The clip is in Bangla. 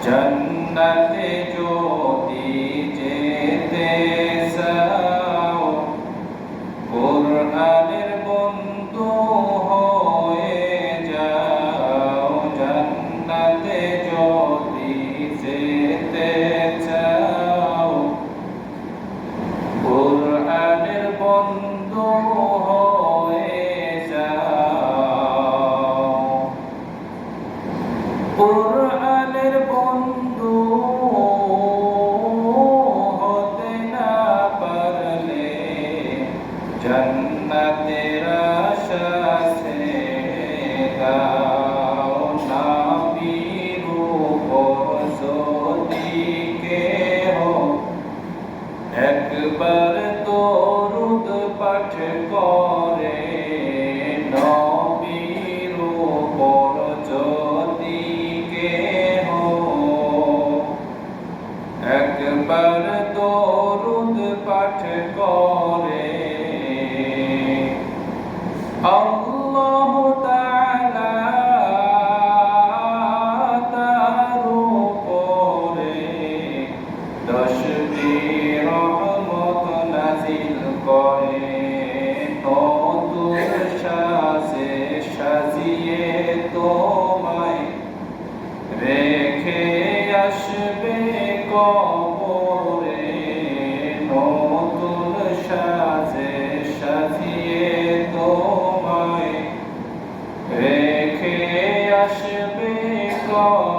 জান্নাতে যদি যেতে চাও, কোরআনের বন্ধু হয়ে যাও। জান্নাতে যদি যেতে চাও, কোরআনের বন্ধু হয়ে যাও। কোরআনের বন্ধু হতে না পারলে জান্নাতের আশা ছেড়ে দাও। নবীর উপর যদি কেহ একবার দরুদ পাঠ করে, নবীর উপর যদি কেহ একবার দরুদ পাঠ করে, আল্লাহু তাআলা তার উপরে 10টি রহমত নাযিল করে। নতুন সাজে সাজিয়ে তোমায় রেখে আসবে কবরে। নতুন সাজে সাজিয়ে তোমায় রেখে আসবে কবরে।